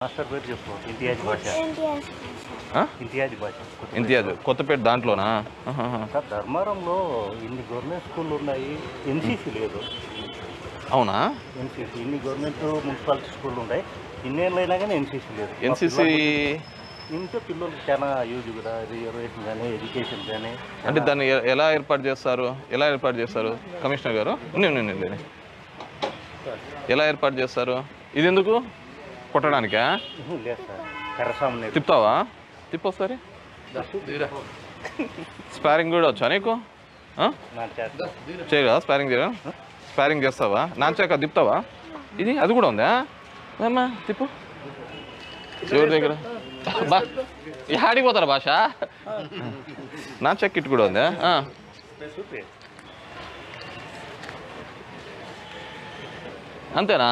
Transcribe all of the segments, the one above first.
Master పేరు చెప్పు. ఇంతియాజ్ భాష. ఇంతియాజ్ కొత్తపేట దాంట్లోనా? సార్ ధర్మారంలో ఇన్ని గవర్నమెంట్ స్కూళ్ళు ఉన్నాయి, ఎన్సీసీ లేదు. అవునా? ఎన్సీసీ ఇన్ని గవర్నమెంట్ మున్సిపాలిటీ స్కూళ్ళు ఉన్నాయి, ఇన్నేళ్ళైనా కానీ ఎన్సీసీ లేదు. ఎన్సీసీ ఇంట్లో పిల్లలకి చాలా యూజ్ కూడా, రిజర్వేషన్ కానీ ఎడ్యుకేషన్ కానీ. అంటే దాన్ని ఎలా ఏర్పాటు చేస్తారు కమిషనర్ గారు? ఎలా ఏర్పాటు చేస్తారు? ఇది ఎందుకు కొట్టడానికా? లేదు సార్, కర్రసాము తిప్పుతావా? తిప్పొస్తారి. స్పారింగ్ కూడా వచ్చా నీకు? చేయరా స్పారింగ్ చేస్తావా? నాచాక తిప్పుతావా? ఇది అది కూడా ఉందా? అమ్మా తిప్పు. ఎవరి దగ్గర ఆడిపోతారా భాష? నా చెక్ ఇట్ కూడా ఉందా? అంతేనా?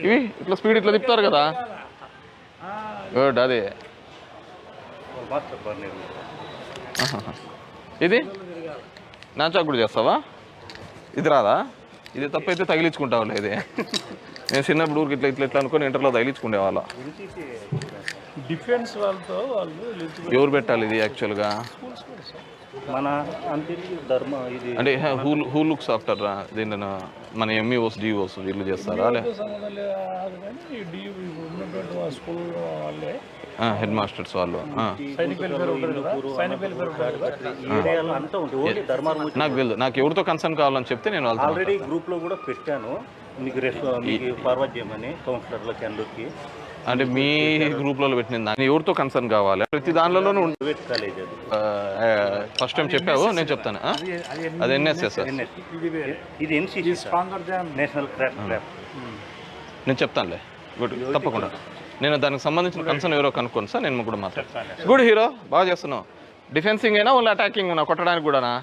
ఇవి ఇట్లా స్పీడ్ ఇట్లా తిప్పుతారు కదా. గుడ్. అది ఇది నా చాక్ కూడా చేస్తావా? ఇది రాదా? ఇది తప్పైతే తగిలించుకుంటావులే. ఇది నేను చిన్నప్పుడు ఊరికి ఇట్లా ఇట్లా ఇట్లా అనుకుని ఇంటర్లో తగిలించుకునే వాళ్ళ. డిఫెన్స్ వాళ్ళతో ఎవరు పెట్టాలి ఇది యాక్చువల్గా? మన అంటే హూ లుక్స్ ఆఫ్టర్ దీని మన ఎంఈఓస్ డిఓస్ వీళ్ళు చేస్తారా? హెడ్ మాస్టర్స్ వాళ్ళు. నాకు తెలియదు. నాకు ఎవరితో కన్సర్న్ కావాలని చెప్తే నేను ఆల్రెడీ గ్రూప్లో కూడా పెట్టాను, మీకు ఫార్వర్డ్ చేయమని కౌన్సిలర్లకి అందరికి. అంటే మీ గ్రూప్లో పెట్టిన ఎవరితో కన్సర్న్ కావాలి? ప్రతి దానిలోనూ ఫస్ట్ టైం చెప్పావు, నేను చెప్తాను. అది ఎన్ఎస్ఎస్ సార్, ఇది ఎన్సీసీ నేషనల్ క్రాఫ్ట్ ల్యాబ్. నేను చెప్తానులే. గుడ్, తప్పకుండా. నేను దానికి సంబంధించిన కన్సర్న్ ఎవరో కనుక్కోను సార్, నేను కూడా మాట్లాడతాను. గుడ్ హీరో, బాగా చేస్తున్నావు. డిఫెన్సింగ్ అయినా ఓన్లీ అటాకింగ్ ఉన్నా? కొట్టడానికి కూడానా?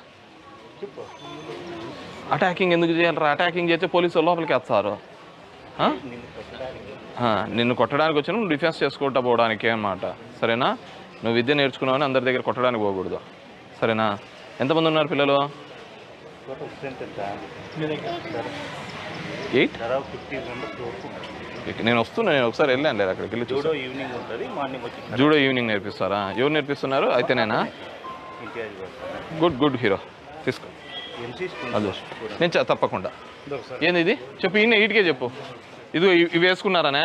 అటాకింగ్ ఎందుకు చేయాలరా? అటాకింగ్ చేస్తే పోలీసు లోపలికి వేస్తారు. నిన్ను కొట్టడానికి వచ్చిన నువ్వు డిఫెన్స్ చేసుకుంటా పోవడానికి అన్నమాట. సరేనా? నువ్వు విద్య నేర్చుకున్నావని అందరి దగ్గర కొట్టడానికి పోకూడదు. సరేనా? ఎంతమంది ఉన్నారు పిల్లలు? 8. నేను వస్తున్నా, నేను ఒకసారి వెళ్ళాను లేదు అక్కడికి వెళ్ళి చూసా. జూడో ఈవినింగ్ నేర్పిస్తారా? ఎవరు నేర్పిస్తున్నారు? అయితేనేనా? గుడ్ హీరో, తీసుకో. అదే నేను తప్పకుండా. ఏంది ఇది చెప్పు, ఈయన ఈటికే చెప్పు. ఇది ఇవి వేసుకున్నారనే?